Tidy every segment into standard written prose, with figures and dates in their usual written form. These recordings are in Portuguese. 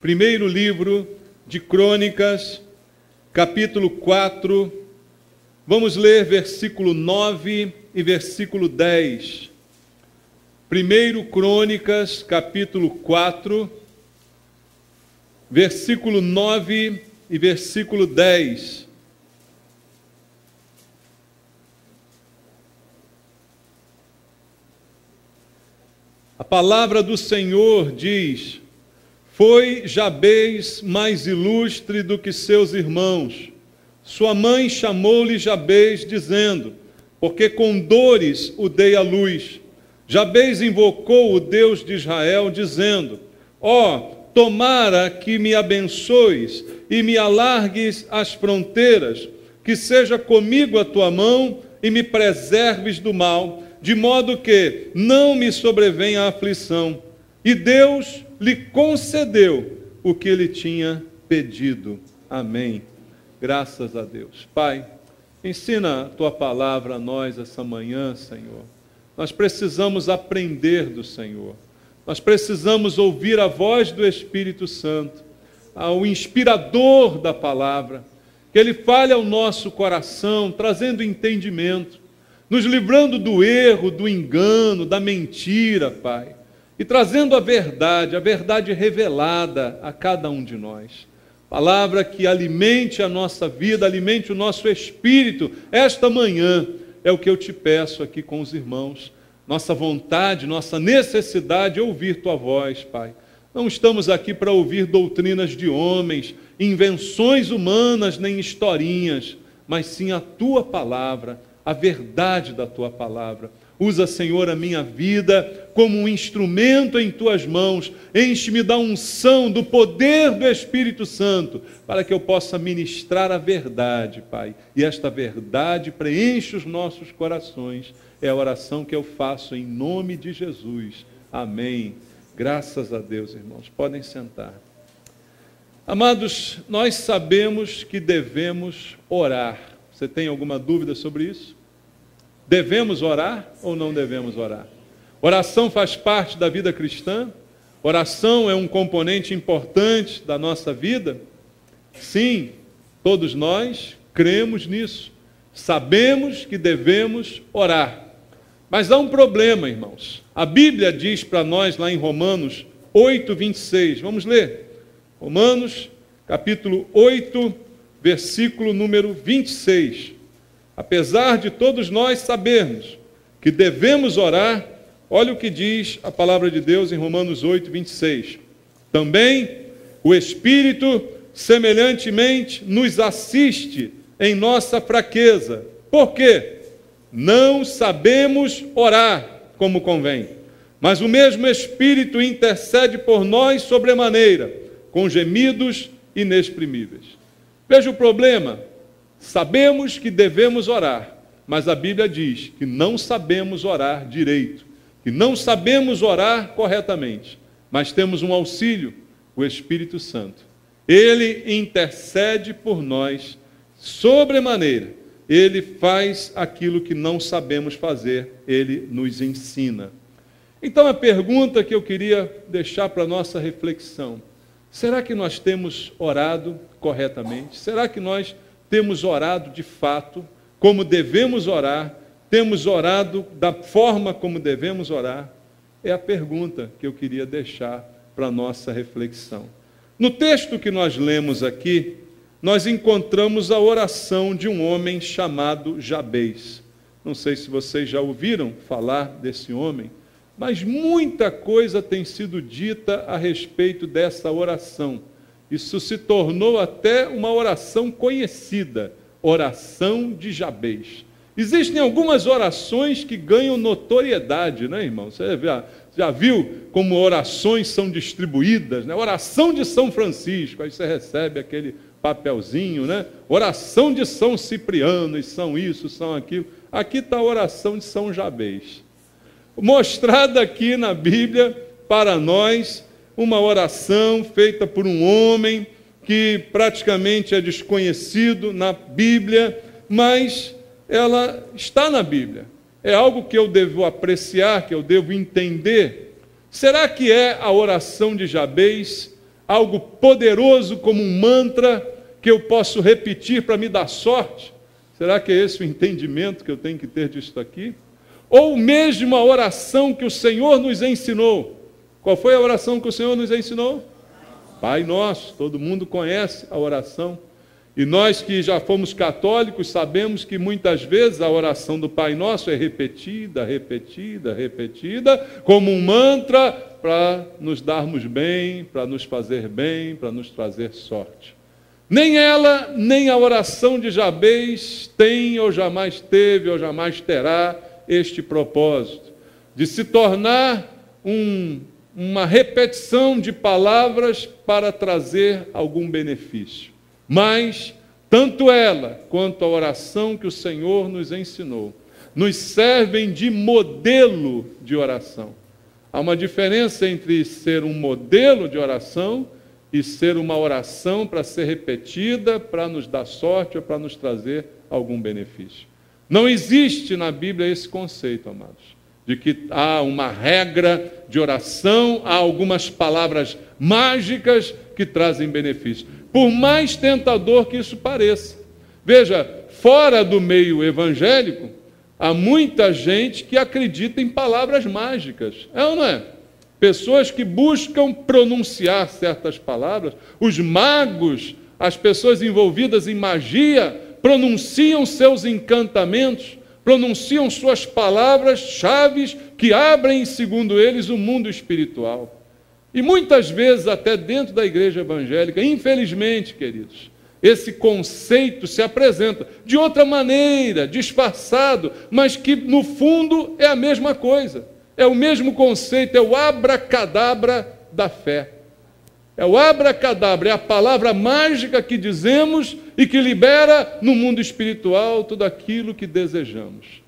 Primeiro livro de Crônicas, capítulo 4, vamos ler versículo 9 e versículo 10. Primeiro Crônicas, capítulo 4, versículo 9 e versículo 10. A palavra do Senhor diz: foi Jabez mais ilustre do que seus irmãos. Sua mãe chamou-lhe Jabez, dizendo: porque com dores o dei à luz. Jabez invocou o Deus de Israel, dizendo: tomara que me abençoes e me alargues as fronteiras, que seja comigo a tua mão e me preserves do mal, de modo que não me sobrevenha a aflição. E Deus lhe concedeu o que ele tinha pedido. Amém. Graças a Deus. Pai, ensina a tua palavra a nós essa manhã, Senhor. Nós precisamos aprender do Senhor. Nós precisamos ouvir a voz do Espírito Santo, o inspirador da palavra, que ele fale ao nosso coração, trazendo entendimento, nos livrando do erro, do engano, da mentira, Pai, e trazendo a verdade revelada a cada um de nós. Palavra que alimente a nossa vida, alimente o nosso espírito. Esta manhã é o que eu te peço aqui com os irmãos. Nossa vontade, nossa necessidade é ouvir tua voz, Pai. Não estamos aqui para ouvir doutrinas de homens, invenções humanas, nem historinhas, mas sim a tua palavra, a verdade da tua palavra. Usa, Senhor, a minha vida como um instrumento em tuas mãos. Enche-me da unção, do poder do Espírito Santo, para que eu possa ministrar a verdade, Pai. E esta verdade preenche os nossos corações. É a oração que eu faço em nome de Jesus. Amém. Graças a Deus, irmãos. Podem sentar. Amados, nós sabemos que devemos orar. Você tem alguma dúvida sobre isso? Devemos orar ou não devemos orar? Oração faz parte da vida cristã? Oração é um componente importante da nossa vida? Sim, todos nós cremos nisso. Sabemos que devemos orar. Mas há um problema, irmãos. A Bíblia diz para nós lá em Romanos 8, 26. Vamos ler. Romanos, capítulo 8, versículo número 26. Apesar de todos nós sabermos que devemos orar, olha o que diz a palavra de Deus em Romanos 8, 26. Também o Espírito, semelhantemente, nos assiste em nossa fraqueza. Por quê? Não sabemos orar como convém, mas o mesmo Espírito intercede por nós sobremaneira, com gemidos inexprimíveis. Veja o problema. Sabemos que devemos orar, mas a Bíblia diz que não sabemos orar direito, que não sabemos orar corretamente, mas temos um auxílio, o Espírito Santo. Ele intercede por nós sobremaneira, ele faz aquilo que não sabemos fazer, ele nos ensina. Então a pergunta que eu queria deixar para a nossa reflexão: será que nós temos orado corretamente? Será que nós temos orado de fato, como devemos orar? Temos orado da forma como devemos orar? É a pergunta que eu queria deixar para a nossa reflexão. No texto que nós lemos aqui, nós encontramos a oração de um homem chamado Jabez. Não sei se vocês já ouviram falar desse homem, mas muita coisa tem sido dita a respeito dessa oração. Isso se tornou até uma oração conhecida, oração de Jabez. Existem algumas orações que ganham notoriedade, né, irmão? Você já viu como orações são distribuídas, né? Oração de São Francisco, aí você recebe aquele papelzinho, né? Oração de São Cipriano, e são isso, são aquilo. Aqui está a oração de São Jabez. Mostrada aqui na Bíblia para nós, uma oração feita por um homem que praticamente é desconhecido na Bíblia, mas ela está na Bíblia. É algo que eu devo apreciar, que eu devo entender. Será que é a oração de Jabez algo poderoso como um mantra que eu posso repetir para me dar sorte? Será que é esse o entendimento que eu tenho que ter disso aqui? Ou mesmo a oração que o Senhor nos ensinou? Qual foi a oração que o Senhor nos ensinou? Pai Nosso, todo mundo conhece a oração. E nós que já fomos católicos sabemos que muitas vezes a oração do Pai Nosso é repetida, repetida, repetida, como um mantra para nos darmos bem, para nos fazer bem, para nos trazer sorte. Nem ela, nem a oração de Jabez tem ou jamais teve ou jamais terá este propósito, de se tornar uma repetição de palavras para trazer algum benefício. Mas, tanto ela quanto a oração que o Senhor nos ensinou, nos servem de modelo de oração. Há uma diferença entre ser um modelo de oração e ser uma oração para ser repetida, para nos dar sorte ou para nos trazer algum benefício. Não existe na Bíblia esse conceito, amados, de que há uma regra de oração, há algumas palavras mágicas que trazem benefício. Por mais tentador que isso pareça. Veja, fora do meio evangélico, há muita gente que acredita em palavras mágicas. É ou não é? Pessoas que buscam pronunciar certas palavras. Os magos, as pessoas envolvidas em magia, pronunciam seus encantamentos, pronunciam suas palavras-chave que abrem, segundo eles, o mundo espiritual. E muitas vezes, até dentro da igreja evangélica, infelizmente, queridos, esse conceito se apresenta de outra maneira, disfarçado, mas que no fundo é a mesma coisa. É o mesmo conceito, é o abracadabra da fé. É o abracadabra, é a palavra mágica que dizemos e que libera no mundo espiritual tudo aquilo que desejamos.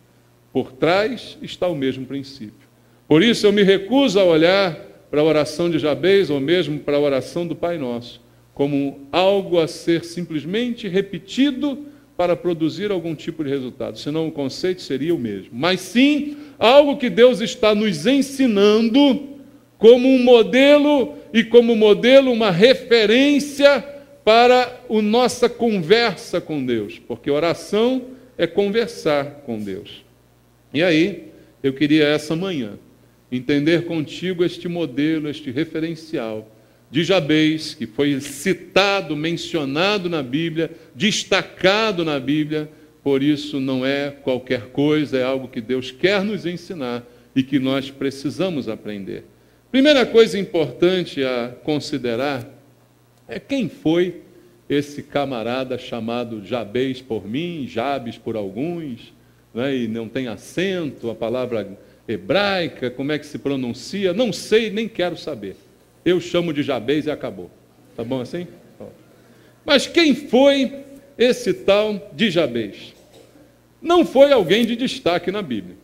Por trás está o mesmo princípio. Por isso eu me recuso a olhar para a oração de Jabez, ou mesmo para a oração do Pai Nosso, como algo a ser simplesmente repetido para produzir algum tipo de resultado, senão o conceito seria o mesmo. Mas sim, algo que Deus está nos ensinando como um modelo, e como modelo uma referência para a nossa conversa com Deus, porque oração é conversar com Deus. E aí, eu queria essa manhã entender contigo este modelo, este referencial de Jabez, que foi citado, mencionado na Bíblia, destacado na Bíblia. Por isso não é qualquer coisa, é algo que Deus quer nos ensinar e que nós precisamos aprender. Primeira coisa importante a considerar é quem foi esse camarada chamado Jabez por mim, Jabes por alguns, né? E não tem acento, a palavra hebraica, como é que se pronuncia, não sei, nem quero saber. Eu chamo de Jabez e acabou. Tá bom assim? Mas quem foi esse tal de Jabez? Não foi alguém de destaque na Bíblia.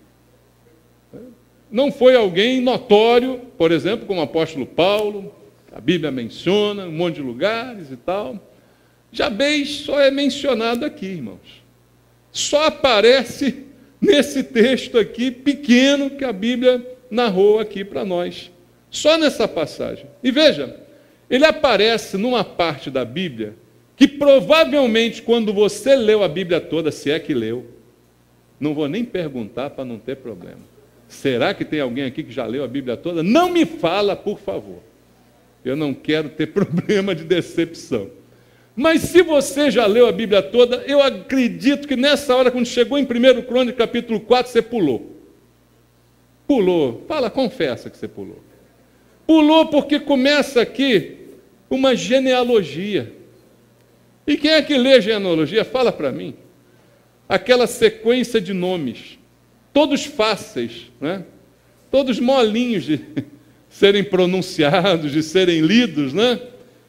Não foi alguém notório, por exemplo, como o apóstolo Paulo, a Bíblia menciona, um monte de lugares e tal. Jabez só é mencionado aqui, irmãos. Só aparece nesse texto aqui, pequeno, que a Bíblia narrou aqui para nós. Só nessa passagem. E veja, ele aparece numa parte da Bíblia que provavelmente, quando você leu a Bíblia toda, se é que leu, não vou nem perguntar para não ter problema. Será que tem alguém aqui que já leu a Bíblia toda? Não me fala, por favor. Eu não quero ter problema de decepção. Mas se você já leu a Bíblia toda, eu acredito que nessa hora, quando chegou em 1 Crônicas, capítulo 4, você pulou. Pulou. Fala, confessa que você pulou. Pulou porque começa aqui uma genealogia. E quem é que lê genealogia? Fala para mim. Aquela sequência de nomes, todos fáceis, né? Todos molinhos de serem pronunciados, de serem lidos, né?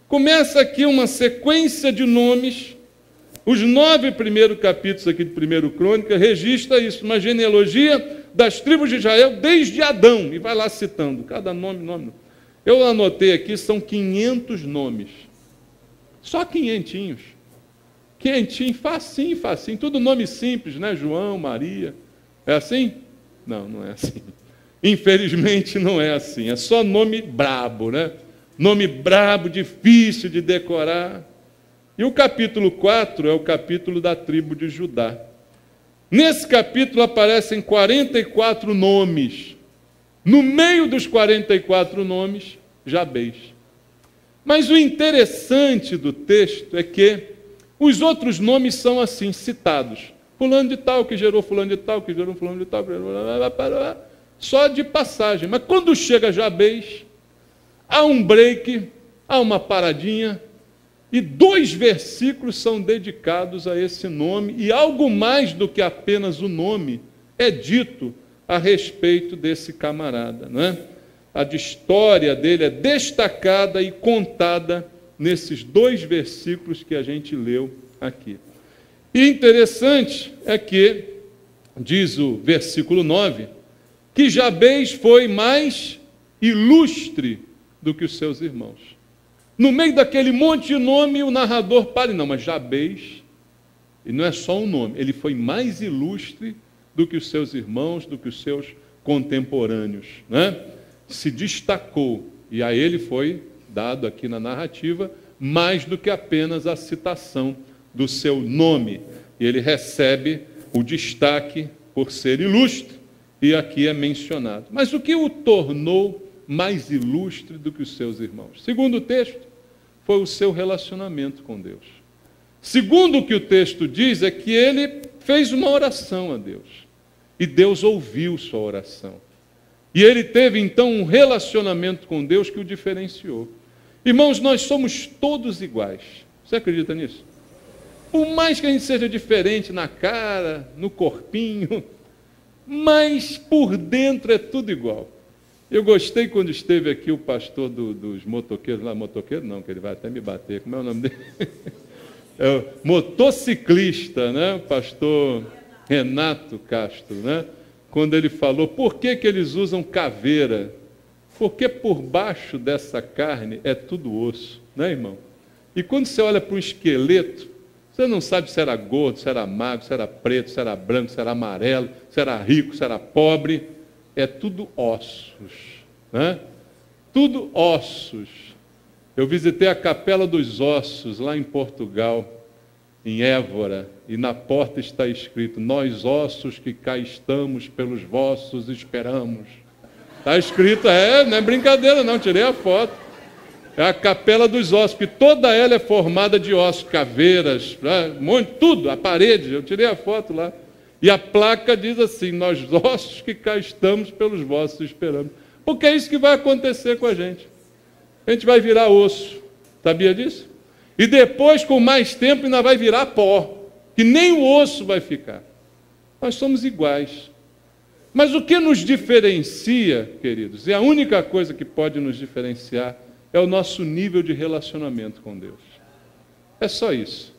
Começa aqui uma sequência de nomes. Os 9 primeiros capítulos aqui de 1 Crônica registra isso, uma genealogia das tribos de Israel desde Adão, e vai lá citando cada nome. Eu anotei aqui, são 500 nomes. Só 500. Quentinho, facinho, tudo nome simples, né? João, Maria. É assim? Não, não é assim. Infelizmente não é assim, é só nome brabo, né? nome brabo, difícil de decorar. E o capítulo 4 é o capítulo da tribo de Judá. Nesse capítulo aparecem 44 nomes. No meio dos 44 nomes, Jabez. Mas o interessante do texto é que os outros nomes são assim, citados. Fulano de tal, que gerou fulano de tal, que gerou fulano de tal, só de passagem. Mas quando chega Jabez, há um break, há uma paradinha, e 2 versículos são dedicados a esse nome, e algo mais do que apenas o nome é dito a respeito desse camarada, não é? A história dele é destacada e contada nesses 2 versículos que a gente leu aqui. E interessante é que, diz o versículo 9, que Jabez foi mais ilustre do que os seus irmãos. No meio daquele monte de nome, o narrador para, não, mas Jabez, e não é só um nome, ele foi mais ilustre do que os seus irmãos, do que os seus contemporâneos, né? Se destacou, e a ele foi dado aqui na narrativa, mais do que apenas a citação do seu nome. E ele recebe o destaque por ser ilustre, e aqui é mencionado. Mas o que o tornou mais ilustre do que os seus irmãos? Segundo o texto, foi o seu relacionamento com Deus. Segundo o que o texto diz, é que ele fez uma oração a Deus, e Deus ouviu sua oração. E ele teve, então, um relacionamento com Deus que o diferenciou. Irmãos, nós somos todos iguais. Você acredita nisso? Por mais que a gente seja diferente na cara, no corpinho, mas por dentro é tudo igual. Eu gostei quando esteve aqui o pastor dos motoqueiros, lá, motoqueiro não, que ele vai até me bater, como é o nome dele? É o motociclista, né? O pastor Renato Castro, né? Quando ele falou, por que eles usam caveira? Porque por baixo dessa carne é tudo osso, né, irmão? E quando você olha para um esqueleto, você não sabe se era gordo, se era magro, se era preto, se era branco, se era amarelo, se era rico, se era pobre. É tudo ossos, né? Tudo ossos. Eu visitei a Capela dos Ossos, lá em Portugal, em Évora, e na porta está escrito, nós ossos que cá estamos, pelos vossos esperamos. Está escrito, não é brincadeira não, tirei a foto. É a Capela dos Ossos, que toda ela é formada de ossos, caveiras, um monte, tudo, a parede, eu tirei a foto lá. E a placa diz assim, nós ossos que cá estamos, pelos vossos esperamos. Porque é isso que vai acontecer com a gente. A gente vai virar osso, sabia disso? E depois, com mais tempo, ainda vai virar pó, que nem o osso vai ficar. Nós somos iguais. Mas o que nos diferencia, queridos, e a única coisa que pode nos diferenciar é o nosso nível de relacionamento com Deus. É só isso.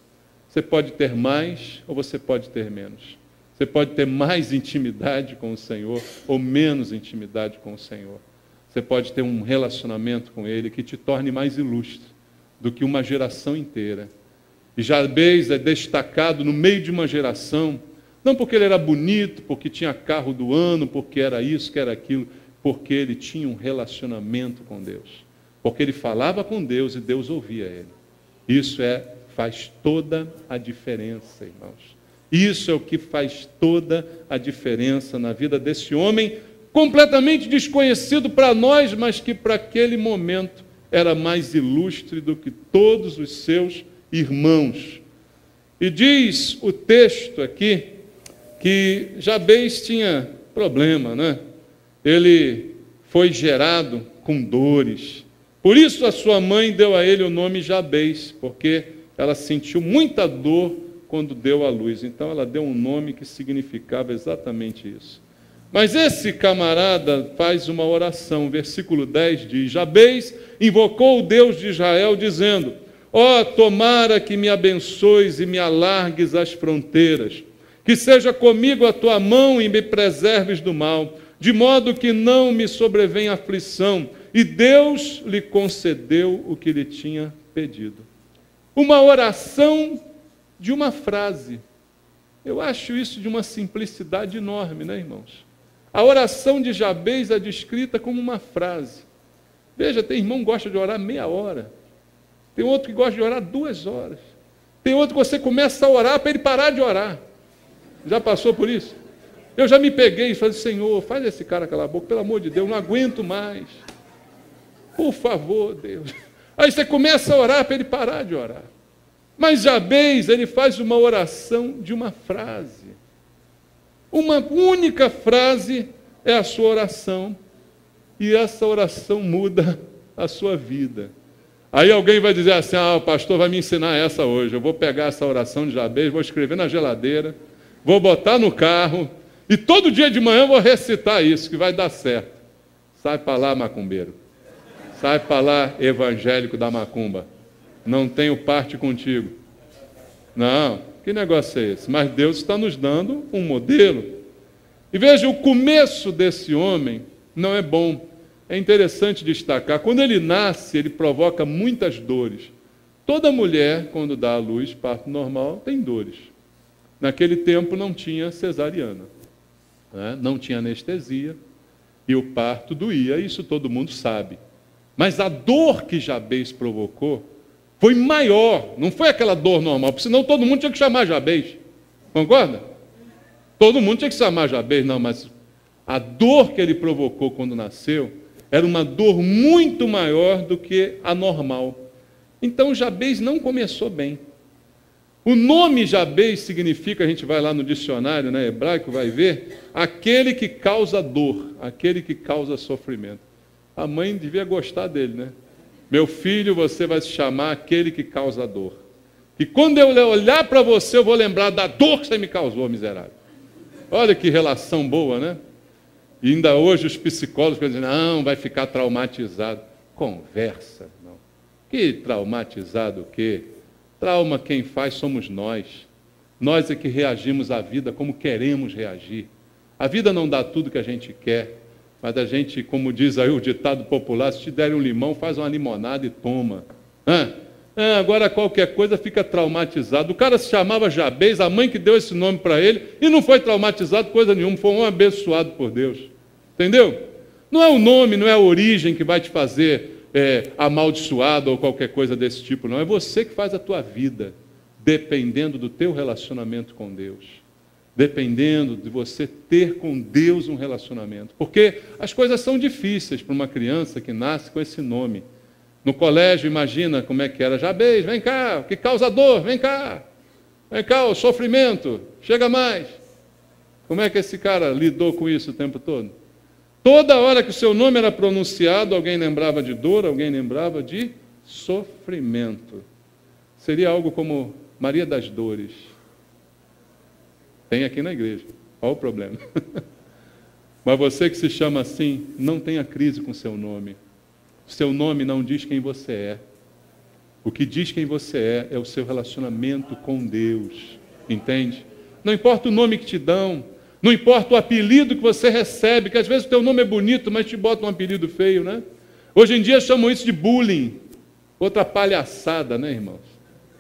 Você pode ter mais ou você pode ter menos. Você pode ter mais intimidade com o Senhor ou menos intimidade com o Senhor. Você pode ter um relacionamento com Ele que te torne mais ilustre do que uma geração inteira. E Jabez é destacado no meio de uma geração, não porque ele era bonito, porque tinha carro do ano, porque era isso, que era aquilo, porque ele tinha um relacionamento com Deus. Porque ele falava com Deus e Deus ouvia ele. Isso faz toda a diferença, irmãos. Isso é o que faz toda a diferença na vida desse homem, completamente desconhecido para nós, mas que para aquele momento era mais ilustre do que todos os seus irmãos. E diz o texto aqui que Jabez tinha problema, né? Ele foi gerado com dores. Por isso a sua mãe deu a ele o nome Jabez, porque ela sentiu muita dor quando deu à luz. Então ela deu um nome que significava exatamente isso. Mas esse camarada faz uma oração. Versículo 10 diz, Jabez invocou o Deus de Israel, dizendo, ó, tomara que me abençoes e me alargues as fronteiras, que seja comigo a tua mão e me preserves do mal, de modo que não me sobrevenha aflição. E Deus lhe concedeu o que lhe tinha pedido. Uma oração de uma frase. Eu acho isso de uma simplicidade enorme, né, irmãos? A oração de Jabez é descrita como uma frase. Veja, tem irmão que gosta de orar meia hora. Tem outro que gosta de orar 2 horas. Tem outro que você começa a orar para ele parar de orar. Já passou por isso? Eu já me peguei e falei, Senhor, faz esse cara calar a boca, pelo amor de Deus, não aguento mais. Por favor, Deus. Aí você começa a orar para ele parar de orar. Mas Jabez, ele faz uma oração de uma frase. Uma única frase é a sua oração. E essa oração muda a sua vida. Aí alguém vai dizer assim, o pastor vai me ensinar essa hoje. Eu vou pegar essa oração de Jabez, vou escrever na geladeira, vou botar no carro, e todo dia de manhã eu vou recitar isso, que vai dar certo. Sai para lá, macumbeiro. Sai para lá, evangélico da macumba. Não tenho parte contigo. Não, que negócio é esse? Mas Deus está nos dando um modelo. E veja, o começo desse homem não é bom. É interessante destacar, quando ele nasce, ele provoca muitas dores. Toda mulher, quando dá à luz, parto normal, tem dores. Naquele tempo não tinha cesariana, né? Não tinha anestesia, e o parto doía, isso todo mundo sabe. Mas a dor que Jabez provocou foi maior, não foi aquela dor normal, porque senão todo mundo tinha que chamar Jabez. Concorda? Todo mundo tinha que chamar Jabez, não, mas a dor que ele provocou quando nasceu era uma dor muito maior do que a normal. Então Jabez não começou bem. O nome Jabez significa, a gente vai lá no dicionário, né, hebraico, vai ver, aquele que causa dor, aquele que causa sofrimento. A mãe devia gostar dele, né? Meu filho, você vai se chamar aquele que causa dor. E quando eu olhar para você, eu vou lembrar da dor que você me causou, miserável. Olha que relação boa, né? E ainda hoje os psicólogos ficam dizendo, não, vai ficar traumatizado. Conversa, não. Que traumatizado o quê? Trauma quem faz somos nós. Nós é que reagimos à vida como queremos reagir. A vida não dá tudo que a gente quer, mas a gente, como diz aí o ditado popular, se te derem um limão, faz uma limonada e toma. Agora qualquer coisa fica traumatizado. O cara se chamava Jabez, a mãe que deu esse nome para ele, e não foi traumatizado coisa nenhuma, foi um abençoado por Deus. Entendeu? Não é o nome, não é a origem que vai te fazer amaldiçoado ou qualquer coisa desse tipo, não. É você que faz a tua vida, dependendo do teu relacionamento com Deus. Dependendo de você ter com Deus um relacionamento. Porque as coisas são difíceis para uma criança que nasce com esse nome. No colégio, imagina como é que era. Jabez, vem cá, que causa dor, vem cá. Vem cá, o sofrimento, chega mais. Como é que esse cara lidou com isso o tempo todo? Toda hora que o seu nome era pronunciado, alguém lembrava de dor, alguém lembrava de sofrimento. Seria algo como Maria das Dores. Tem aqui na igreja. Qual o problema? Mas você que se chama assim, não tenha crise com seu nome. Seu nome não diz quem você é. O que diz quem você é o seu relacionamento com Deus. Entende? Não importa o nome que te dão, não importa o apelido que você recebe, que às vezes o teu nome é bonito, mas te bota um apelido feio, né? Hoje em dia chamam isso de bullying. Outra palhaçada, né, irmãos?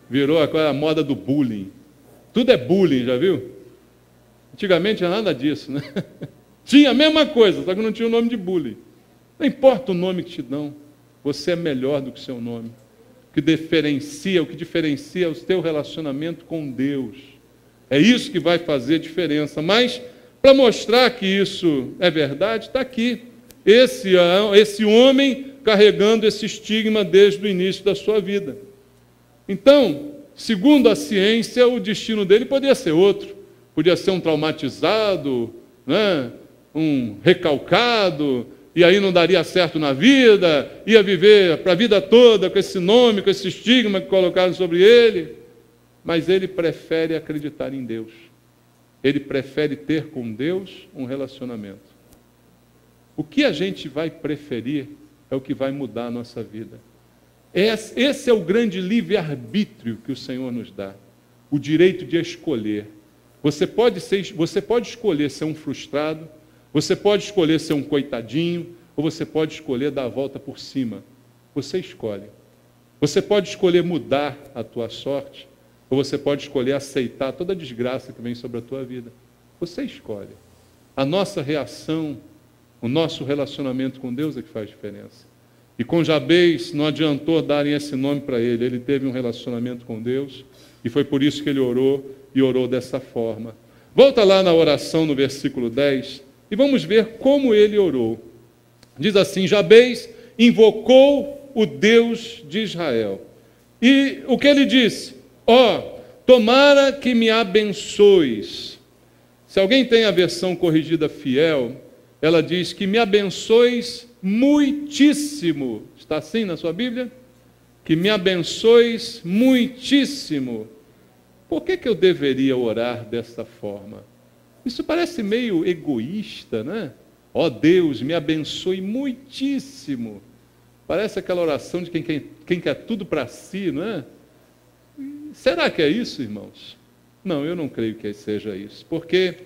Virou a moda do bullying. Tudo é bullying, já viu? Antigamente não tinha nada disso, né? Tinha a mesma coisa, só que não tinha o nome de bullying. Não importa o nome que te dão, você é melhor do que o seu nome. O que diferencia o teu relacionamento com Deus. É isso que vai fazer diferença. Mas, para mostrar que isso é verdade, está aqui. Esse homem carregando esse estigma desde o início da sua vida. Então, segundo a ciência, o destino dele podia ser outro. Podia ser um traumatizado, né? Um recalcado, e aí não daria certo na vida, ia viver para a vida toda com esse nome, com esse estigma que colocaram sobre ele. Mas ele prefere acreditar em Deus. Ele prefere ter com Deus um relacionamento. O que a gente vai preferir é o que vai mudar a nossa vida. Esse é o grande livre-arbítrio que o Senhor nos dá. O direito de escolher. Você pode escolher ser um frustrado, você pode escolher ser um coitadinho, ou você pode escolher dar a volta por cima. Você escolhe. Você pode escolher mudar a tua sorte, ou você pode escolher aceitar toda a desgraça que vem sobre a tua vida. Você escolhe. A nossa reação, o nosso relacionamento com Deus é que faz diferença. E com Jabez não adiantou darem esse nome para ele. Ele teve um relacionamento com Deus e foi por isso que ele orou e orou dessa forma. Volta lá na oração no versículo 10 e vamos ver como ele orou. Diz assim: Jabez invocou o Deus de Israel. E o que ele disse? Tomara que me abençoes. Se alguém tem a versão corrigida fiel, ela diz que me abençoes muitíssimo. Está assim na sua Bíblia? Que me abençoes muitíssimo. Por que eu deveria orar dessa forma? Isso parece meio egoísta, né? Deus, me abençoe muitíssimo. Parece aquela oração de quem quer tudo para si, não é? Será que é isso, irmãos? Não, eu não creio que seja isso. Porque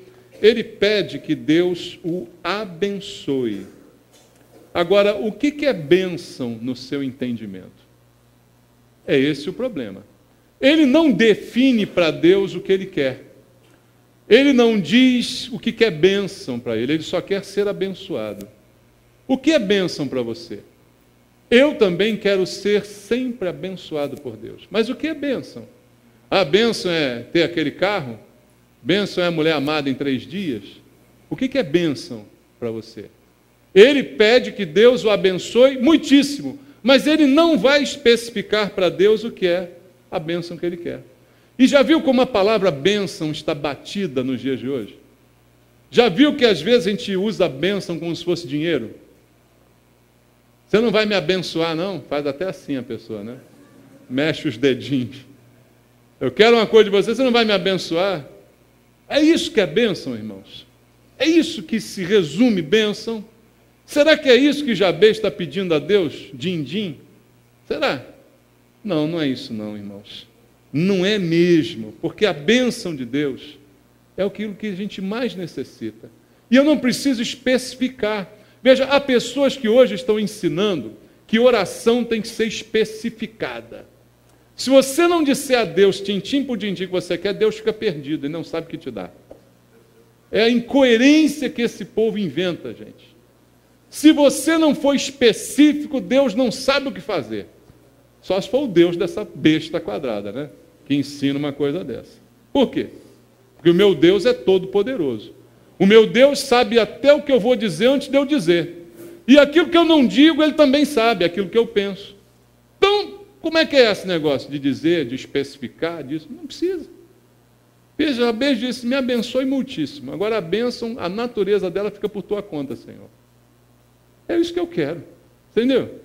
ele pede que Deus o abençoe. Agora, o que é bênção no seu entendimento? É esse o problema. Ele não define para Deus o que ele quer. Ele não diz o que é bênção para ele só quer ser abençoado. O que é bênção para você? Eu também quero ser sempre abençoado por Deus. Mas o que é bênção? A bênção é ter aquele carro? Bênção é a mulher amada em 3 dias? O que é bênção para você? Ele pede que Deus o abençoe muitíssimo, mas ele não vai especificar para Deus o que é a bênção que ele quer. E já viu como a palavra bênção está batida nos dias de hoje? Já viu que às vezes a gente usa a bênção como se fosse dinheiro? Você não vai me abençoar, não? Faz até assim a pessoa, né? Mexe os dedinhos. Eu quero uma coisa de você não vai me abençoar? É isso que é bênção, irmãos? É isso que se resume bênção? Será que é isso que Jabez está pedindo a Deus? Din-din? Será? Não, não é isso não, irmãos. Não é mesmo, porque a bênção de Deus é aquilo que a gente mais necessita. E eu não preciso especificar. Veja, há pessoas que hoje estão ensinando que oração tem que ser especificada. Se você não disser a Deus, tintim por tintim que você quer, Deus fica perdido e não sabe o que te dá. É a incoerência que esse povo inventa, gente. Se você não for específico, Deus não sabe o que fazer. Só se for o Deus dessa besta quadrada, né? Que ensina uma coisa dessa. Por quê? Porque o meu Deus é todo poderoso. O meu Deus sabe até o que eu vou dizer antes de eu dizer. E aquilo que eu não digo, Ele também sabe, aquilo que eu penso. Então, como é que é esse negócio de dizer, de especificar, disso? Não precisa. Veja, Jabez disse, me abençoe muitíssimo. Agora a bênção, a natureza dela fica por tua conta, Senhor. É isso que eu quero. Entendeu?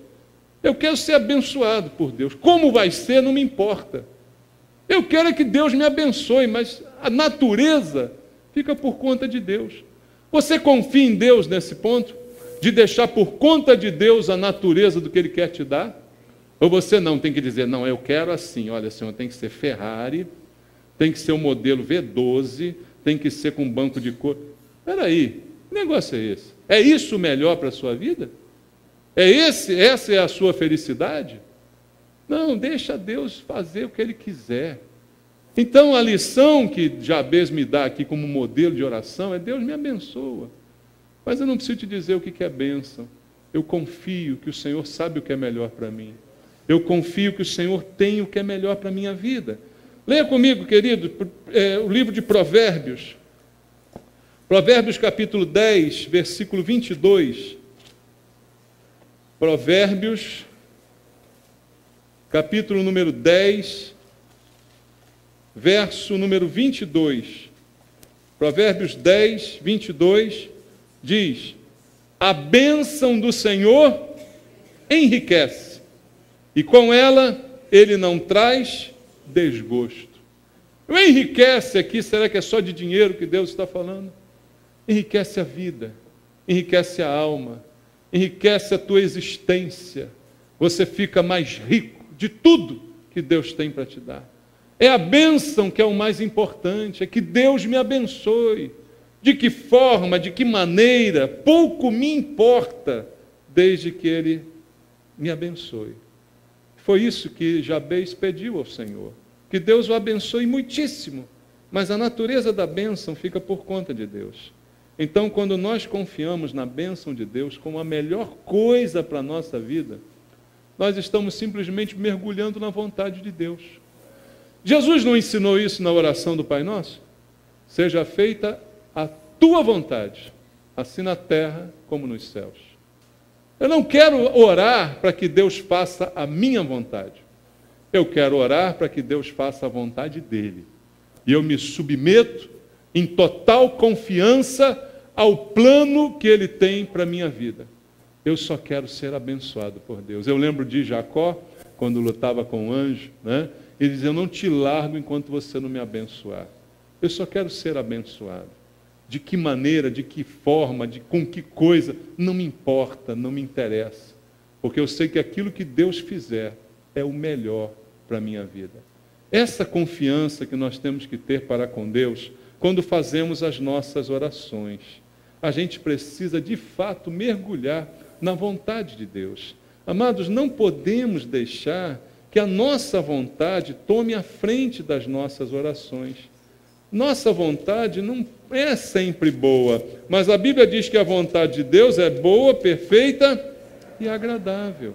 Eu quero ser abençoado por Deus. Como vai ser, não me importa. Eu quero é que Deus me abençoe, mas a natureza fica por conta de Deus. Você confia em Deus nesse ponto? De deixar por conta de Deus a natureza do que Ele quer te dar? Ou você não, tem que dizer, não, eu quero assim, olha, Senhor, tem que ser Ferrari, tem que ser um modelo V12, tem que ser com banco de cor. Espera aí, que negócio é esse? É isso o melhor para a sua vida? Essa é a sua felicidade? Não, deixa Deus fazer o que Ele quiser. Então, a lição que Jabez me dá aqui como modelo de oração é Deus me abençoa. Mas eu não preciso te dizer o que é bênção. Eu confio que o Senhor sabe o que é melhor para mim. Eu confio que o Senhor tem o que é melhor para a minha vida. Leia comigo, querido, o livro de Provérbios. Provérbios capítulo 10, versículo 22. Provérbios, capítulo número 10, verso número 22. Provérbios 10, 22, diz: a bênção do Senhor enriquece, e com ela Ele não traz desgosto. O enriquece aqui, será que é só de dinheiro que Deus está falando? Enriquece a vida, enriquece a alma, enriquece a tua existência. Você fica mais rico de tudo que Deus tem para te dar. É a bênção que é o mais importante, é que Deus me abençoe. De que forma, de que maneira, pouco me importa, desde que Ele me abençoe. Foi isso que Jabez pediu ao Senhor, que Deus o abençoe muitíssimo, mas a natureza da bênção fica por conta de Deus. Então, quando nós confiamos na bênção de Deus como a melhor coisa para a nossa vida, nós estamos simplesmente mergulhando na vontade de Deus. Jesus não ensinou isso na oração do Pai Nosso? Seja feita a tua vontade, assim na terra como nos céus. Eu não quero orar para que Deus faça a minha vontade. Eu quero orar para que Deus faça a vontade dele. E eu me submeto em total confiança ao plano que ele tem para a minha vida. Eu só quero ser abençoado por Deus. Eu lembro de Jacó, quando lutava com o anjo, né? Ele dizia, eu não te largo enquanto você não me abençoar. Eu só quero ser abençoado. De que maneira, de que forma, com que coisa, não me importa, não me interessa. Porque eu sei que aquilo que Deus fizer é o melhor para a minha vida. Essa confiança que nós temos que ter para com Deus, quando fazemos as nossas orações. A gente precisa, de fato, mergulhar na vontade de Deus. Amados, não podemos deixar que a nossa vontade tome a frente das nossas orações. Nossa vontade não é sempre boa, mas a Bíblia diz que a vontade de Deus é boa, perfeita e agradável.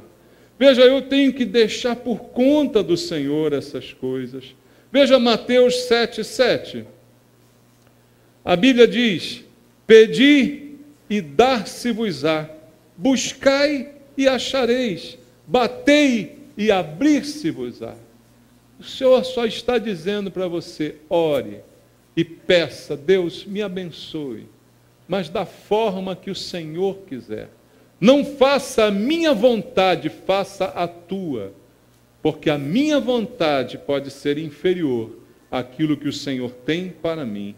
Veja, eu tenho que deixar por conta do Senhor essas coisas. Veja Mateus 7,7. A Bíblia diz, pedi e dar-se-vos-á, buscai e achareis, batei e abrir-se-vos-á. O Senhor só está dizendo para você, ore e peça, Deus me abençoe, mas da forma que o Senhor quiser. Não faça a minha vontade, faça a tua, porque a minha vontade pode ser inferior àquilo que o Senhor tem para mim.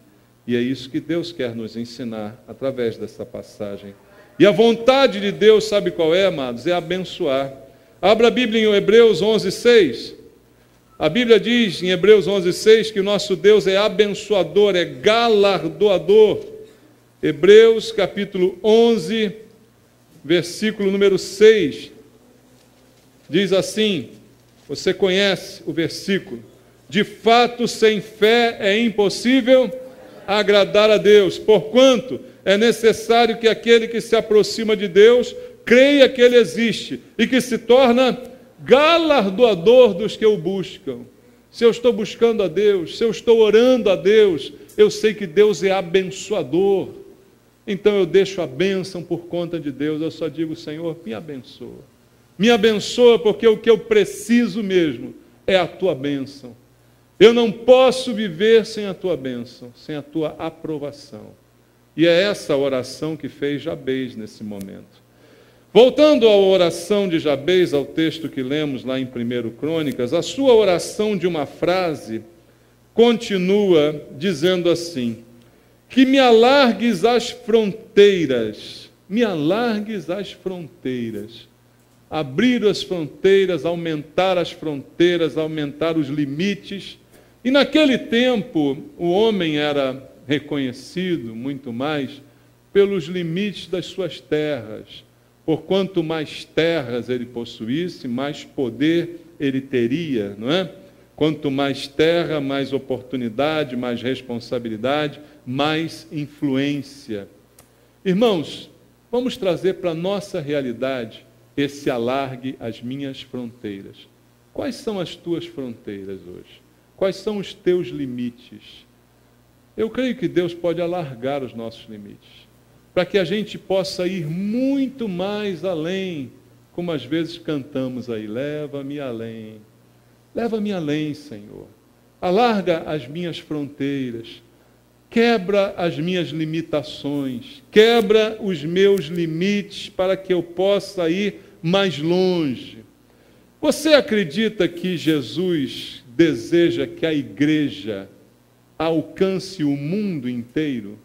E é isso que Deus quer nos ensinar através dessa passagem. E a vontade de Deus, sabe qual é, amados? É abençoar. Abra a Bíblia em Hebreus 11:6. A Bíblia diz em Hebreus 11:6 que o nosso Deus é abençoador, é galardoador. Hebreus capítulo 11, versículo número 6. Diz assim, você conhece o versículo. De fato, sem fé é impossível agradar a Deus, porquanto é necessário que aquele que se aproxima de Deus creia que Ele existe e que se torna galardoador dos que o buscam. Se eu estou buscando a Deus, se eu estou orando a Deus, eu sei que Deus é abençoador. Então eu deixo a bênção por conta de Deus, eu só digo, Senhor, me abençoa. Me abençoa porque o que eu preciso mesmo é a Tua bênção. Eu não posso viver sem a Tua bênção, sem a Tua aprovação. E é essa oração que fez Jabez nesse momento. Voltando à oração de Jabez, ao texto que lemos lá em 1 Crônicas, a sua oração de uma frase continua dizendo assim, que me alargues as fronteiras, me alargues as fronteiras. Abrir as fronteiras, aumentar as fronteiras, aumentar os limites. E naquele tempo, o homem era reconhecido muito mais pelos limites das suas terras. Por quanto mais terras ele possuísse, mais poder ele teria, não é? Quanto mais terra, mais oportunidade, mais responsabilidade, mais influência. Irmãos, vamos trazer para a nossa realidade esse alargue as minhas fronteiras. Quais são as tuas fronteiras hoje? Quais são os teus limites? Eu creio que Deus pode alargar os nossos limites, para que a gente possa ir muito mais além, como às vezes cantamos aí, leva-me além, Senhor. Alarga as minhas fronteiras, quebra as minhas limitações, quebra os meus limites para que eu possa ir mais longe. Você acredita que Jesus deseja que a igreja alcance o mundo inteiro?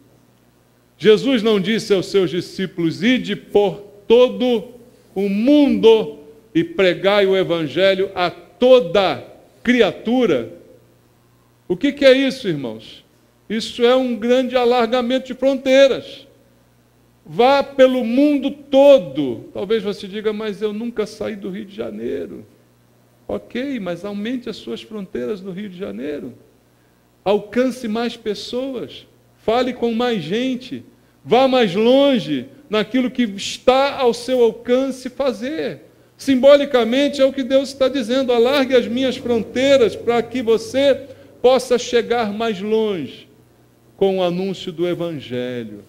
Jesus não disse aos seus discípulos, ide por todo o mundo e pregai o evangelho a toda criatura. O que é isso, irmãos? Isso é um grande alargamento de fronteiras. Vá pelo mundo todo. Talvez você diga, mas eu nunca saí do Rio de Janeiro. Ok, mas aumente as suas fronteiras no Rio de Janeiro. Alcance mais pessoas. Fale com mais gente. Vá mais longe naquilo que está ao seu alcance fazer. Simbolicamente é o que Deus está dizendo: alargue as minhas fronteiras para que você possa chegar mais longe com o anúncio do Evangelho.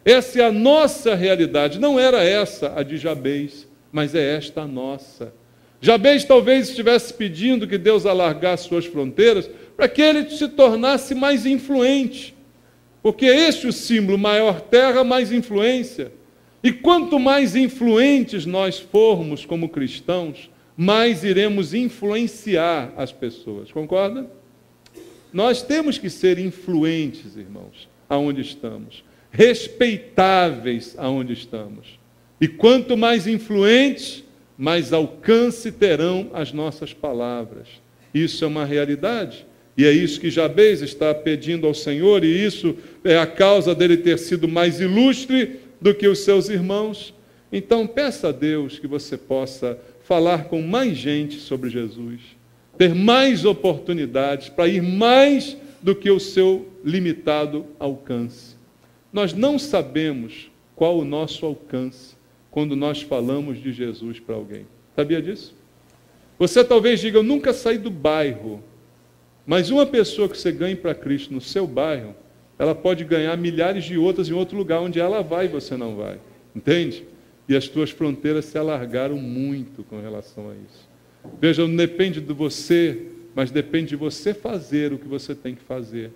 Essa é a nossa realidade, não era essa a de Jabez, mas é esta a nossa. Jabez talvez estivesse pedindo que Deus alargasse suas fronteiras para que ele se tornasse mais influente, porque este é o símbolo: maior terra, mais influência. E quanto mais influentes nós formos como cristãos, mais iremos influenciar as pessoas, concorda? Nós temos que ser influentes, irmãos, aonde estamos, respeitáveis aonde estamos. E quanto mais influentes, mais alcance terão as nossas palavras. Isso é uma realidade. E é isso que Jabez está pedindo ao Senhor, e isso é a causa dele ter sido mais ilustre do que os seus irmãos. Então, peça a Deus que você possa falar com mais gente sobre Jesus, ter mais oportunidades para ir mais do que o seu limitado alcance. Nós não sabemos qual o nosso alcance quando nós falamos de Jesus para alguém. Sabia disso? Você talvez diga: eu nunca saí do bairro. Mas uma pessoa que você ganhe para Cristo no seu bairro, ela pode ganhar milhares de outras em outro lugar onde ela vai e você não vai. Entende? E as tuas fronteiras se alargaram muito com relação a isso. Veja, não depende de você, mas depende de você fazer o que você tem que fazer.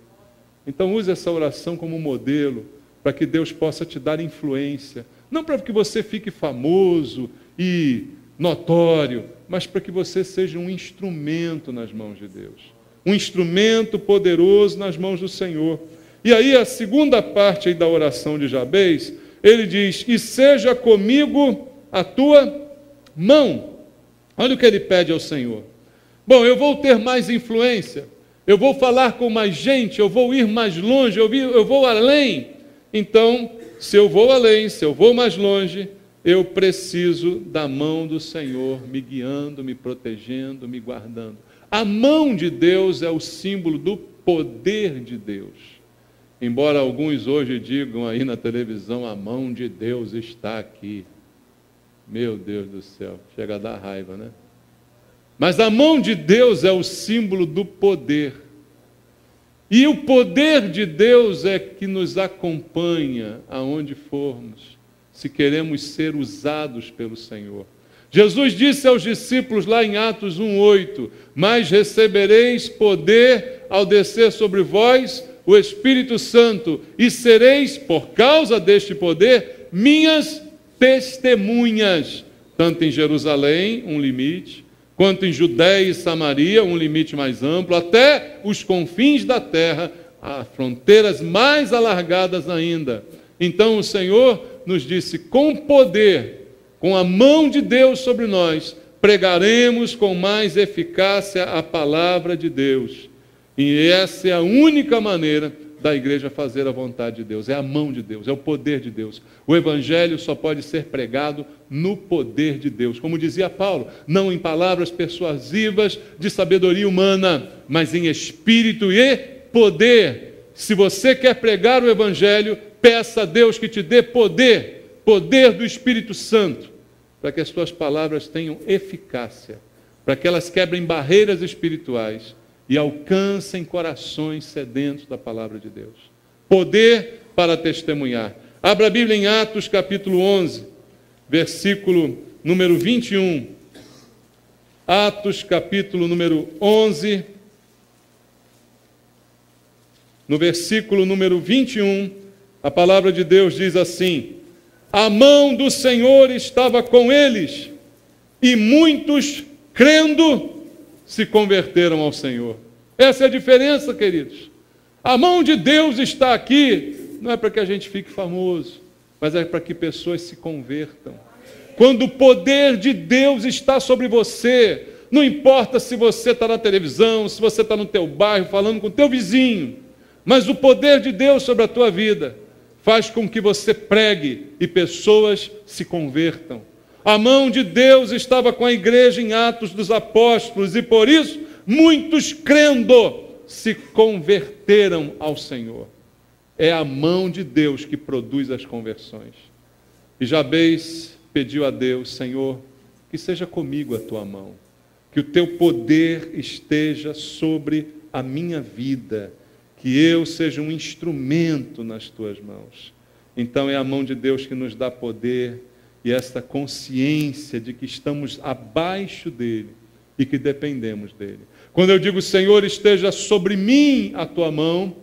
Então use essa oração como modelo para que Deus possa te dar influência. Não para que você fique famoso e notório, mas para que você seja um instrumento nas mãos de Deus. Um instrumento poderoso nas mãos do Senhor. E aí a segunda parte aí da oração de Jabez, ele diz: e seja comigo a tua mão. Olha o que ele pede ao Senhor. Bom, eu vou ter mais influência, eu vou falar com mais gente, eu vou ir mais longe, eu vou além. Então, se eu vou além, se eu vou mais longe, eu preciso da mão do Senhor me guiando, me protegendo, me guardando. A mão de Deus é o símbolo do poder de Deus. Embora alguns hoje digam aí na televisão: a mão de Deus está aqui. Meu Deus do céu, chega a dar raiva, né? Mas a mão de Deus é o símbolo do poder. E o poder de Deus é que nos acompanha aonde formos, se queremos ser usados pelo Senhor. Jesus disse aos discípulos lá em Atos 1:8: mas recebereis poder ao descer sobre vós o Espírito Santo, e sereis, por causa deste poder, minhas testemunhas, tanto em Jerusalém, um limite, quanto em Judéia e Samaria, um limite mais amplo, até os confins da terra, a fronteiras mais alargadas ainda. Então o Senhor nos disse: com poder, com a mão de Deus sobre nós, pregaremos com mais eficácia a palavra de Deus. E essa é a única maneira da igreja fazer a vontade de Deus. É a mão de Deus, é o poder de Deus. O evangelho só pode ser pregado no poder de Deus. Como dizia Paulo: não em palavras persuasivas de sabedoria humana, mas em espírito e poder. Se você quer pregar o evangelho, peça a Deus que te dê poder, poder do Espírito Santo, para que as tuas palavras tenham eficácia, para que elas quebrem barreiras espirituais e alcancem corações sedentos da palavra de Deus. Poder para testemunhar. Abra a Bíblia em Atos capítulo 11, versículo número 21. Atos capítulo número 11, no versículo número 21, a palavra de Deus diz assim: a mão do Senhor estava com eles, e muitos, crendo, se converteram ao Senhor. Essa é a diferença, queridos. A mão de Deus está aqui, não é para que a gente fique famoso, mas é para que pessoas se convertam. Quando o poder de Deus está sobre você, não importa se você está na televisão, se você está no teu bairro, falando com o teu vizinho, mas o poder de Deus sobre a tua vida faz com que você pregue e pessoas se convertam. A mão de Deus estava com a igreja em Atos dos Apóstolos, e por isso muitos, crendo, se converteram ao Senhor. É a mão de Deus que produz as conversões. E Jabez pediu a Deus: Senhor, que seja comigo a tua mão, que o teu poder esteja sobre a minha vida, que eu seja um instrumento nas tuas mãos. Então é a mão de Deus que nos dá poder e esta consciência de que estamos abaixo dele e que dependemos dele. Quando eu digo, Senhor, esteja sobre mim a tua mão,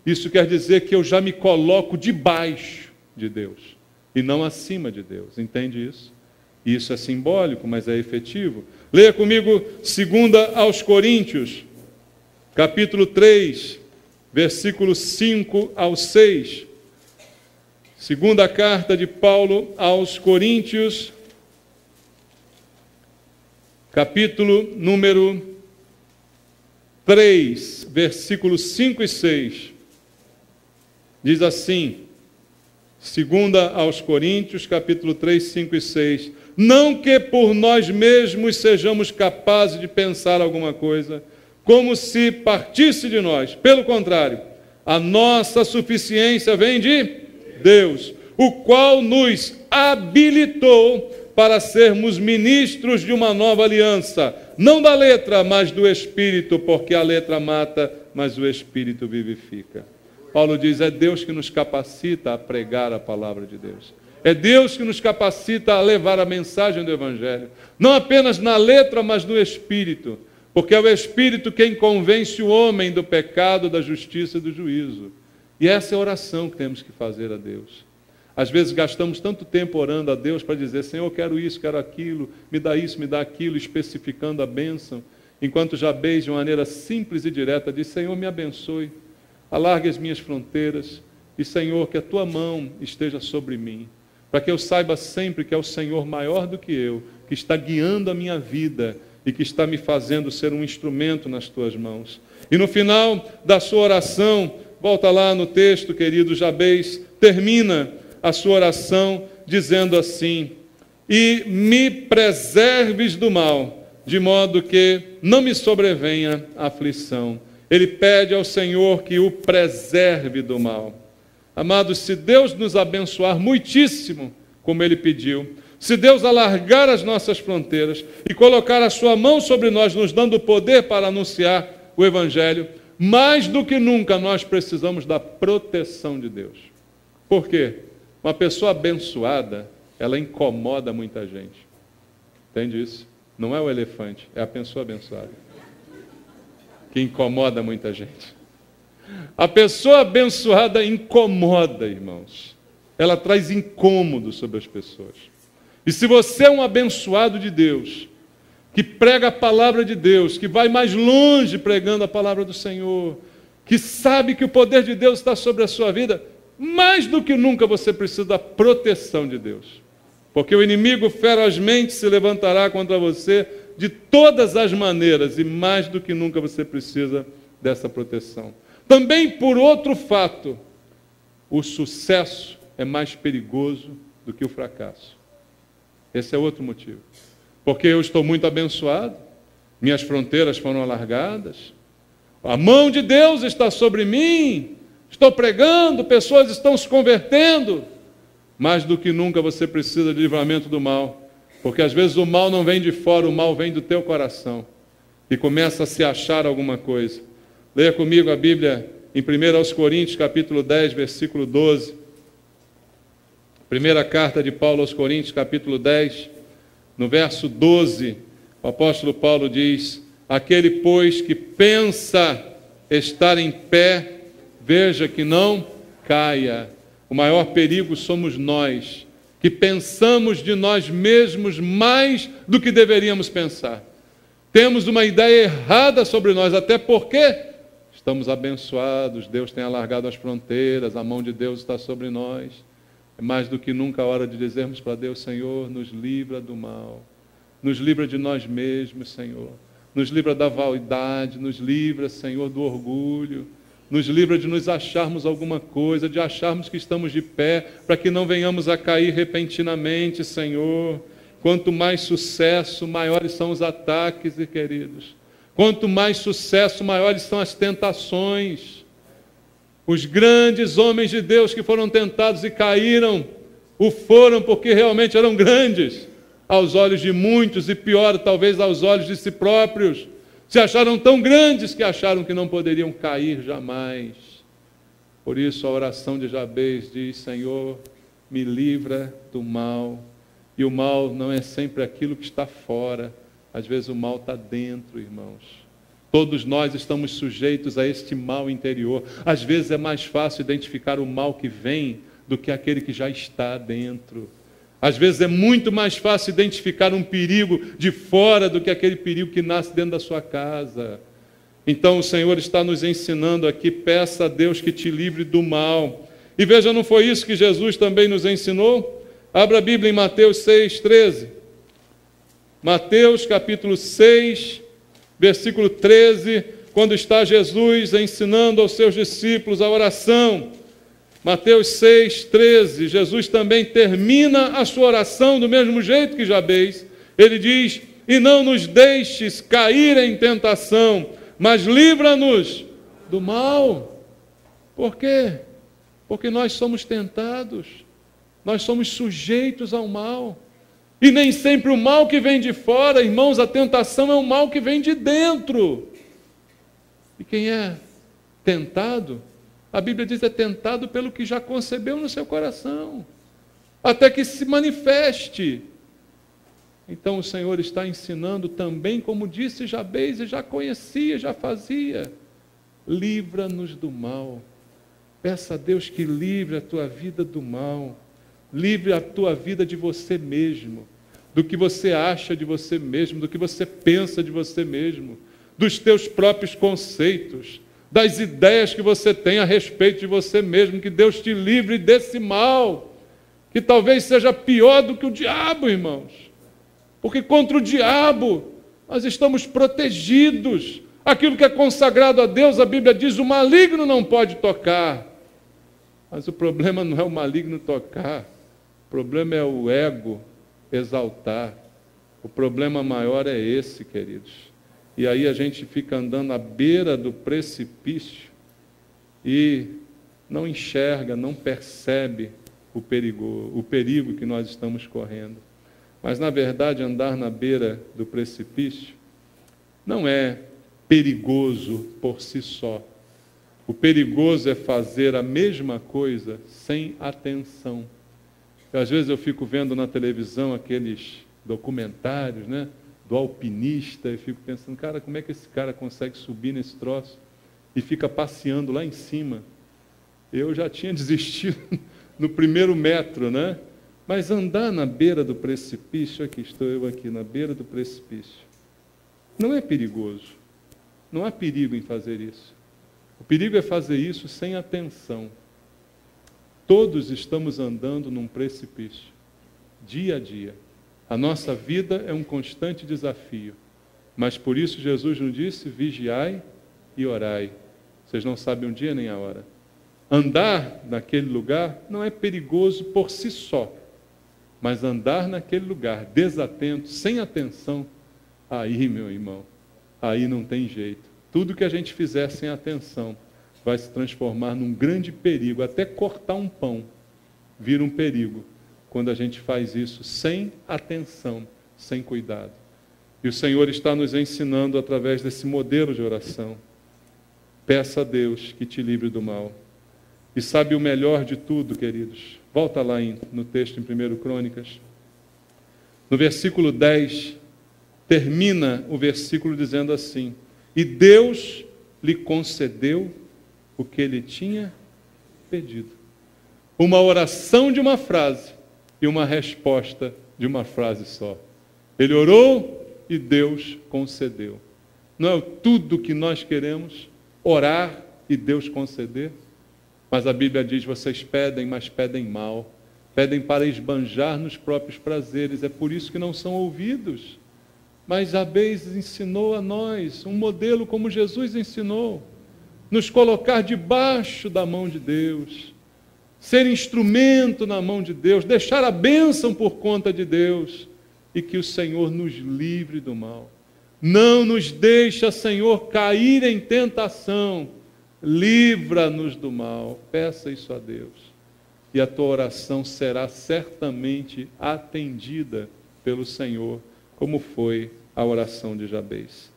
isso quer dizer que eu já me coloco debaixo de Deus e não acima de Deus. Entende isso? Isso é simbólico, mas é efetivo. Leia comigo 2 aos Coríntios, capítulo 3, versículos 5 ao 6. Segunda carta de Paulo aos Coríntios, capítulo número 3, versículos 5 e 6. Diz assim, 2 aos Coríntios, capítulo 3, 5 e 6. Não que por nós mesmos sejamos capazes de pensar alguma coisa, como se partisse de nós. Pelo contrário, a nossa suficiência vem de Deus, o qual nos habilitou para sermos ministros de uma nova aliança, não da letra, mas do Espírito, porque a letra mata, mas o Espírito vivifica. Paulo diz, é Deus que nos capacita a pregar a palavra de Deus. É Deus que nos capacita a levar a mensagem do Evangelho, não apenas na letra, mas no Espírito, porque é o Espírito quem convence o homem do pecado, da justiça e do juízo. E essa é a oração que temos que fazer a Deus. Às vezes gastamos tanto tempo orando a Deus para dizer, Senhor, eu quero isso, quero aquilo, me dá isso, me dá aquilo, especificando a bênção, enquanto Jabez, de uma maneira simples e direta, diz, Senhor, me abençoe, alargue as minhas fronteiras, e Senhor, que a tua mão esteja sobre mim, para que eu saiba sempre que é o Senhor maior do que eu, que está guiando a minha vida e que está me fazendo ser um instrumento nas tuas mãos. E no final da sua oração, volta lá no texto, querido, Jabez termina a sua oração dizendo assim, e me preserves do mal, de modo que não me sobrevenha a aflição. Ele pede ao Senhor que o preserve do mal. Amados, se Deus nos abençoar muitíssimo, como Ele pediu, se Deus alargar as nossas fronteiras e colocar a sua mão sobre nós, nos dando poder para anunciar o Evangelho, mais do que nunca nós precisamos da proteção de Deus. Por quê? Uma pessoa abençoada, ela incomoda muita gente. Entende isso? Não é o elefante, é a pessoa abençoada que incomoda muita gente. A pessoa abençoada incomoda, irmãos. Ela traz incômodo sobre as pessoas. E se você é um abençoado de Deus, que prega a palavra de Deus, que vai mais longe pregando a palavra do Senhor, que sabe que o poder de Deus está sobre a sua vida, mais do que nunca você precisa da proteção de Deus. Porque o inimigo ferozmente se levantará contra você de todas as maneiras, e mais do que nunca você precisa dessa proteção. Também por outro fato, o sucesso é mais perigoso do que o fracasso. Esse é outro motivo. Porque eu estou muito abençoado, minhas fronteiras foram alargadas, a mão de Deus está sobre mim, estou pregando, pessoas estão se convertendo. Mais do que nunca você precisa de livramento do mal, porque às vezes o mal não vem de fora, o mal vem do teu coração e começa a se achar alguma coisa. Leia comigo a Bíblia em 1 aos Coríntios, capítulo 10, versículo 12. Primeira carta de Paulo aos Coríntios, capítulo 10, no verso 12, o apóstolo Paulo diz, aquele, pois, que pensa estar em pé, veja que não caia. O maior perigo somos nós, que pensamos de nós mesmos mais do que deveríamos pensar. Temos uma ideia errada sobre nós, até porque estamos abençoados, Deus tem alargado as fronteiras, a mão de Deus está sobre nós. É mais do que nunca a hora de dizermos para Deus, Senhor, nos livra do mal, nos livra de nós mesmos, Senhor, nos livra da vaidade, nos livra, Senhor, do orgulho, nos livra de nos acharmos alguma coisa, de acharmos que estamos de pé, para que não venhamos a cair repentinamente, Senhor. Quanto mais sucesso, maiores são os ataques, queridos. Quanto mais sucesso, maiores são as tentações. Os grandes homens de Deus que foram tentados e caíram, o foram porque realmente eram grandes. aos olhos de muitos e pior, talvez aos olhos de si próprios. Se acharam tão grandes que acharam que não poderiam cair jamais. Por isso a oração de Jabez diz: Senhor, me livra do mal. E o mal não é sempre aquilo que está fora. Às vezes o mal está dentro, irmãos. Todos nós estamos sujeitos a este mal interior. Às vezes é mais fácil identificar o mal que vem do que aquele que já está dentro. Às vezes é muito mais fácil identificar um perigo de fora do que aquele perigo que nasce dentro da sua casa. Então o Senhor está nos ensinando aqui: peça a Deus que te livre do mal. E veja, não foi isso que Jesus também nos ensinou? Abra a Bíblia em Mateus 6,13. Mateus capítulo 6, versículo 13, quando está Jesus ensinando aos seus discípulos a oração. Mateus 6,13, Jesus também termina a sua oração do mesmo jeito que Jabez. Ele diz: e não nos deixes cair em tentação, mas livra-nos do mal. Por quê? Porque nós somos tentados, nós somos sujeitos ao mal. E nem sempre o mal que vem de fora, irmãos, a tentação é o mal que vem de dentro. E quem é tentado, a Bíblia diz, é tentado pelo que já concebeu no seu coração, até que se manifeste. Então o Senhor está ensinando também, como disse Jabez, e já conhecia, já fazia: livra-nos do mal. Peça a Deus que livre a tua vida do mal. Livre a tua vida de você mesmo, do que você acha de você mesmo, do que você pensa de você mesmo, dos teus próprios conceitos, das ideias que você tem a respeito de você mesmo. Que Deus te livre desse mal, que talvez seja pior do que o diabo, irmãos. Porque contra o diabo nós estamos protegidos. Aquilo que é consagrado a Deus, a Bíblia diz, o maligno não pode tocar. Mas o problema não é o maligno tocar, o problema é o ego exaltar. O problema maior é esse, queridos. E aí a gente fica andando à beira do precipício e não enxerga, não percebe o perigo que nós estamos correndo. Mas, na verdade, andar na beira do precipício não é perigoso por si só. O perigoso é fazer a mesma coisa sem atenção. Às vezes eu fico vendo na televisão aqueles documentários, né, do alpinista, e fico pensando, cara, como é que esse cara consegue subir nesse troço e fica passeando lá em cima? Eu já tinha desistido no primeiro metro, né? Mas andar na beira do precipício, aqui estou eu aqui, na beira do precipício, não é perigoso. Não há perigo em fazer isso. O perigo é fazer isso sem atenção. Todos estamos andando num precipício, dia a dia. A nossa vida é um constante desafio. Mas por isso Jesus nos disse, vigiai e orai. Vocês não sabem o dia nem a hora. Andar naquele lugar não é perigoso por si só. Mas andar naquele lugar, desatento, sem atenção, aí, meu irmão, aí não tem jeito. Tudo que a gente fizer sem atenção vai se transformar num grande perigo. Até cortar um pão vira um perigo quando a gente faz isso sem atenção, sem cuidado. E o Senhor está nos ensinando através desse modelo de oração. Peça a Deus que te livre do mal. E sabe o melhor de tudo, queridos? Volta lá no texto em 1 Crônicas. No versículo 10, termina o versículo dizendo assim: e Deus lhe concedeu o que ele tinha pedido. Uma oração de uma frase e uma resposta de uma frase só. Ele orou e Deus concedeu. Não é tudo que nós queremos, orar e Deus conceder? Mas a Bíblia diz, vocês pedem, mas pedem mal. Pedem para esbanjar nos próprios prazeres. É por isso que não são ouvidos. Mas Jabez ensinou a nós um modelo como Jesus ensinou. Nos colocar debaixo da mão de Deus. Ser instrumento na mão de Deus. Deixar a bênção por conta de Deus. E que o Senhor nos livre do mal. Não nos deixa, Senhor, cair em tentação. Livra-nos do mal. Peça isso a Deus. E a tua oração será certamente atendida pelo Senhor, como foi a oração de Jabez.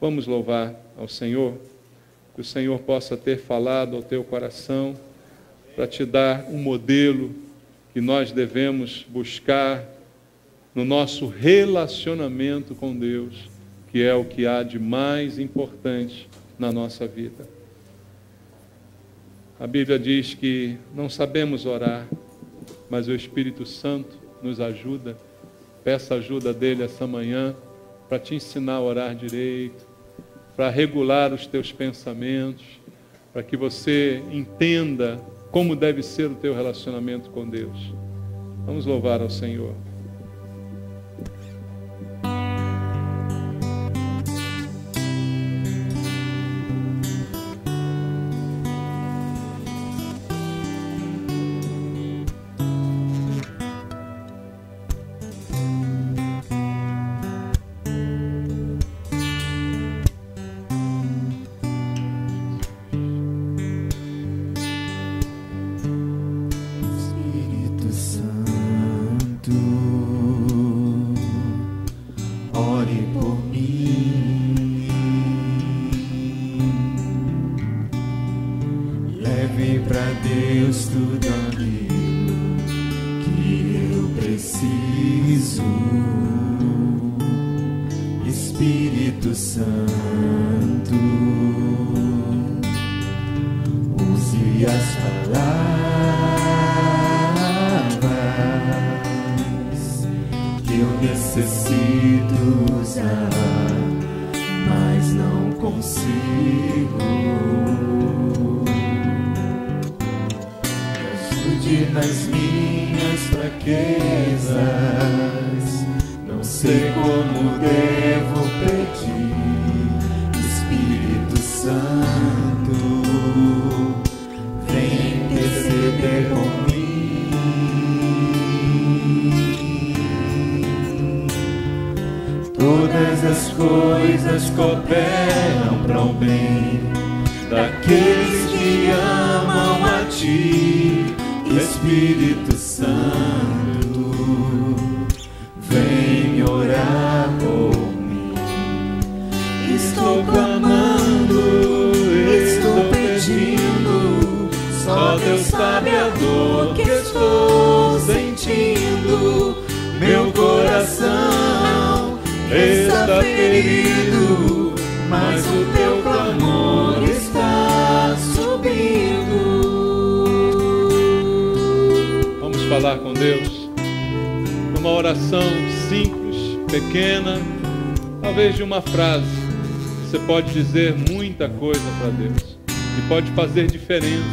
Vamos louvar ao Senhor, que o Senhor possa ter falado ao teu coração, para te dar um modelo que nós devemos buscar no nosso relacionamento com Deus, que é o que há de mais importante na nossa vida. A Bíblia diz que não sabemos orar, mas o Espírito Santo nos ajuda. Peça ajuda dele essa manhã para te ensinar a orar direito, para regular os teus pensamentos, para que você entenda como deve ser o teu relacionamento com Deus. Vamos louvar ao Senhor. Espírito Santo, use as palavras que eu necessito usar, mas não consigo. Ajude nas minhas fraquezas, não sei como devo pedir. Espírito Santo, vem interceder por mim. Todas as coisas cooperam para o bem daqueles que amam a Ti. Espírito Santo, vem orar por mim. Estou clamando, estou pedindo, só Deus sabe a dor que estou sentindo. Meu coração está ferido, mas o teu clamor está subindo. Vamos falar com Deus. Uma oração simples, pequena, talvez de uma frase. Você pode dizer muita coisa para Deus e pode fazer diferença,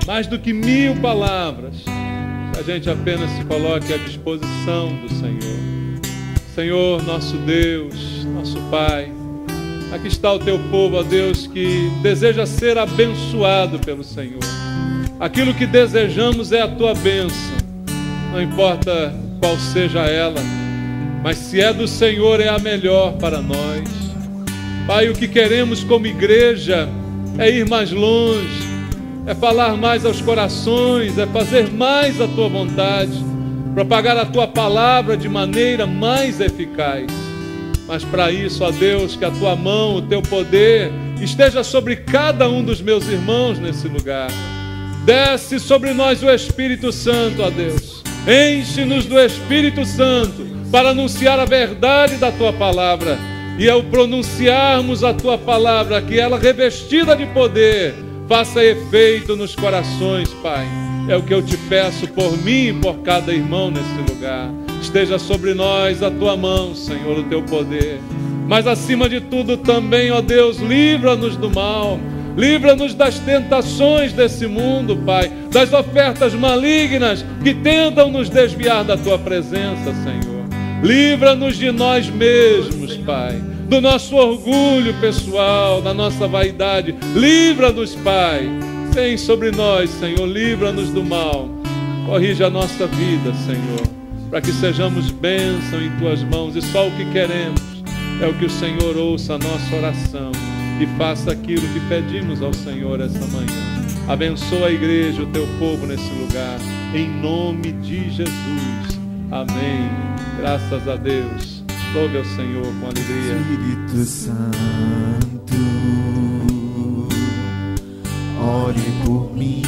mais do que 1000 palavras, se a gente apenas se coloque à disposição do Senhor. Senhor, nosso Deus, nosso Pai, aqui está o teu povo, ó Deus, que deseja ser abençoado pelo Senhor. Aquilo que desejamos é a tua bênção, não importa qual seja ela, mas se é do Senhor é a melhor para nós. Pai, o que queremos como igreja é ir mais longe, é falar mais aos corações, é fazer mais a tua vontade, propagar a tua palavra de maneira mais eficaz. Mas para isso, ó Deus, que a tua mão, o teu poder esteja sobre cada um dos meus irmãos nesse lugar. Desce sobre nós o Espírito Santo, ó Deus. Enche-nos do Espírito Santo para anunciar a verdade da tua palavra. E ao pronunciarmos a tua palavra, que ela revestida de poder faça efeito nos corações, Pai. É o que eu te peço por mim e por cada irmão nesse lugar. Esteja sobre nós a tua mão, Senhor, o teu poder. Mas acima de tudo também, ó Deus, livra-nos do mal. Livra-nos das tentações desse mundo, Pai, das ofertas malignas que tentam nos desviar da tua presença, Senhor. Livra-nos de nós mesmos, Pai, do nosso orgulho pessoal, da nossa vaidade. Livra-nos, Pai. Vem sobre nós, Senhor, livra-nos do mal. Corrija a nossa vida, Senhor, para que sejamos bênção em tuas mãos. E só o que queremos é o que o Senhor ouça a nossa oração e faça aquilo que pedimos ao Senhor essa manhã. Abençoa a igreja, o teu povo nesse lugar, em nome de Jesus. Amém. Graças a Deus. Louve ao Senhor com alegria. Espírito Santo, ore por mim.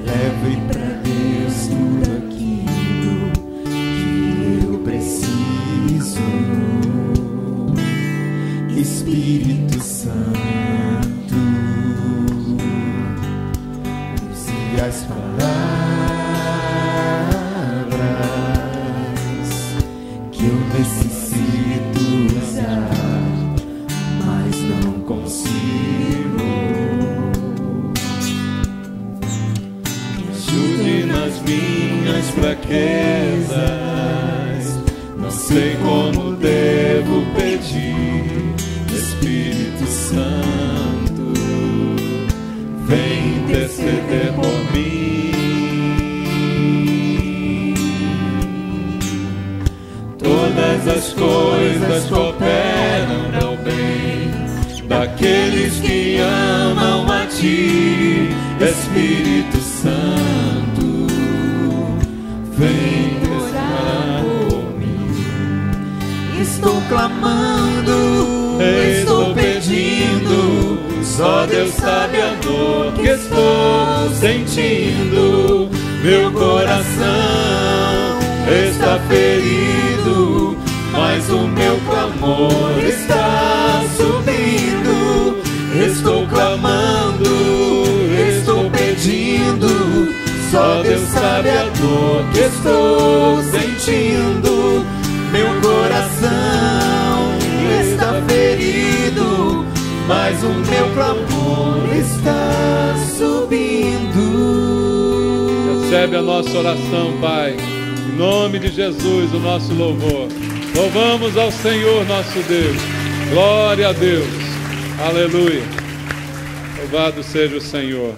Leve pra Deus tudo aquilo que eu preciso. Espírito Santo, use as palavras que eu necessito usar, mas não consigo. Me ajude nas minhas fraquezas, não sei como devo pedir. Espírito Santo, vem interceder por mim. Todas as coisas cooperam para o bem daqueles que amam a Ti. Espírito Santo, vem interceder por mim. Estou clamando, estou pedindo, só Deus sabe a dor que estou sentindo. Meu coração está ferido, mas o meu clamor está subindo. Estou clamando, estou pedindo, só Deus sabe a dor que estou sentindo. Meu coração está ferido, mas o meu clamor está subindo. Recebe a nossa oração, Pai. Em nome de Jesus, o nosso louvor. Louvamos ao Senhor nosso Deus. Glória a Deus. Aleluia. Louvado seja o Senhor.